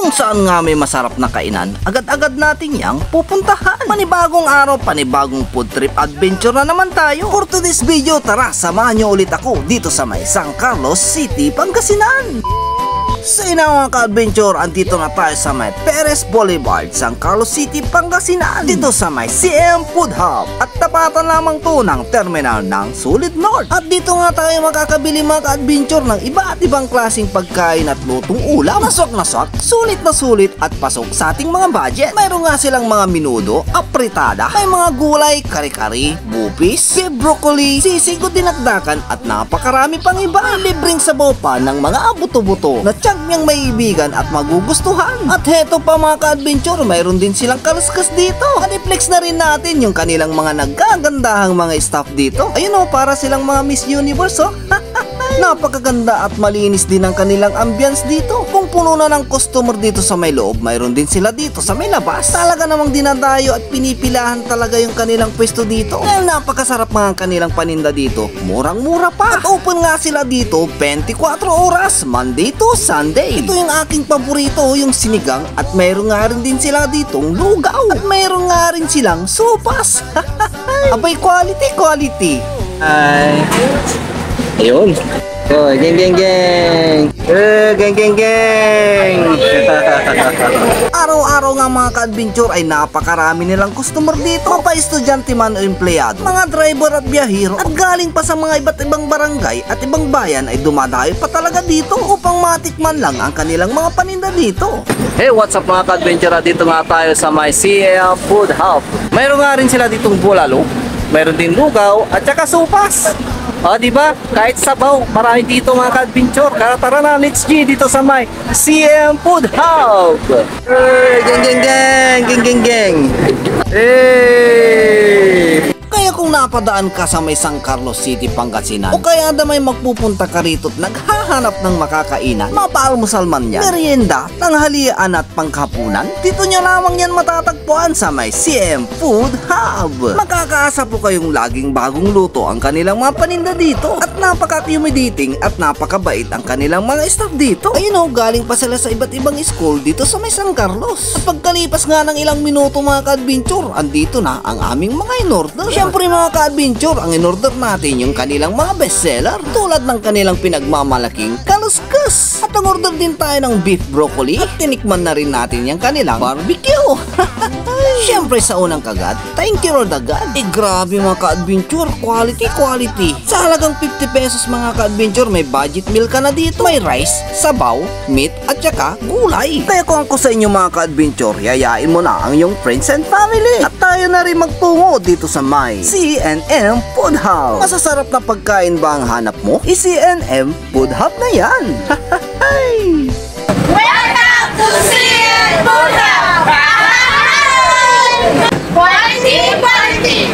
Kung saan nga may masarap na kainan, agad-agad natin yang pupuntahan. Panibagong araw, panibagong food trip adventure na naman tayo. For today's video, tara samahan nyo ulit ako dito sa may San Carlos City, Pangasinan. Sa mga ka-adventure, andito na tayo sa may Perez Boulevard, San Carlos City, Pangasinan. Dito sa may CM Food Hub. At tapatan lamang to ng terminal ng Sulit North. At dito nga tayo makakabili mga ka-adventure ng iba't ibang klaseng pagkain at lutong ulam. Naswak na swak, sulit na sulit at pasok sa ating mga budget. Mayroon nga silang mga minudo, apritada, may mga gulay, kari-kari, bupis, broccoli, sisig o dinakdakan at napakarami pang iba. May libreng sabaw pa ng mga buto-buto na tiyag niyang maibigan at magugustuhan. At heto pa mga ka-adventure, mayroon din silang kaluskas dito. At i-flex na rin natin yung kanilang mga nagagandahang mga staff dito. Ayun o, para silang mga Miss Universe o. Napakaganda at malinis din ang kanilang ambience dito. Kung puno na ng customer dito sa may loob, mayroon din sila dito sa may labas. Talaga namang dinadayo at pinipilahan talaga yung kanilang pwesto dito. Dahil napakasarap mga kanilang paninda dito. Murang-mura pa. At open nga sila dito 24 oras, Monday to Sunday. Ito yung aking paborito, yung sinigang. At mayroon nga rin din sila ditong lugaw. At mayroon nga rin silang sopas. Abay, quality. Ay. Ayun. Oh, geng. Geng. Araw-araw nga mga ka-adventure ay napakarami nilang customer dito. Mapa estudyante man o empleyado, mga driver at biyahero, at galing pa sa mga iba't ibang barangay at ibang bayan ay dumadayo pa talaga dito upang matikman lang ang kanilang mga paninda dito. Hey, what's up mga ka-adventure? Dito nga tayo sa may CM Food Hub. Mayroon nga rin sila ditong bulalo, mayroon din lugaw at saka sopas. O, diba? Kahit sabaw, marami dito mga ka-adventure. Tara na, let's G dito sa may CM Food Hub. Geng. Hey! Kaya kung napadaan ka sa may San Carlos City, Pangasinan, o kaya may magpupunta ka rito at naghahanap ng makakainan, mapaalmusal man yan, merienda, tanghalian at panghapunan, dito nyo lamang yan matatagpuan sa may CM Food Hub. Makakaasa po kayong laging bagong luto ang kanilang mga paninda dito, at napaka-accommodating at napakabait ang kanilang mga staff dito. Ayun o, galing pa sila sa iba't ibang school dito sa may San Carlos. At pagkalipas nga ng ilang minuto mga ka-adventure, andito na ang aming mga in-order. Siyempre mga ka-adventure, ang in-order natin yung kanilang mga bestseller tulad ng kanilang pinagmamalaking kaluskas. At ang order din tayo ng beef broccoli at tinikman na rin natin yung kanilang barbecue. Siyempre sa unang kagat, thank you Lord agad. Grabe mga ka-adventure, quality. Sa halagang 50 pesos mga ka-adventure, may budget meal ka na dito. May rice, sabaw, meat at saka gulay. Kaya kung ako sa inyo mga ka-adventure, yayain mo na ang iyong friends and family. At tayo na rin magtungo dito sa may CNM Food Hub. Masasarap na pagkain ba ang hanap mo? CNM Food Hub na yan. Welcome to CM Food Hub! Quality!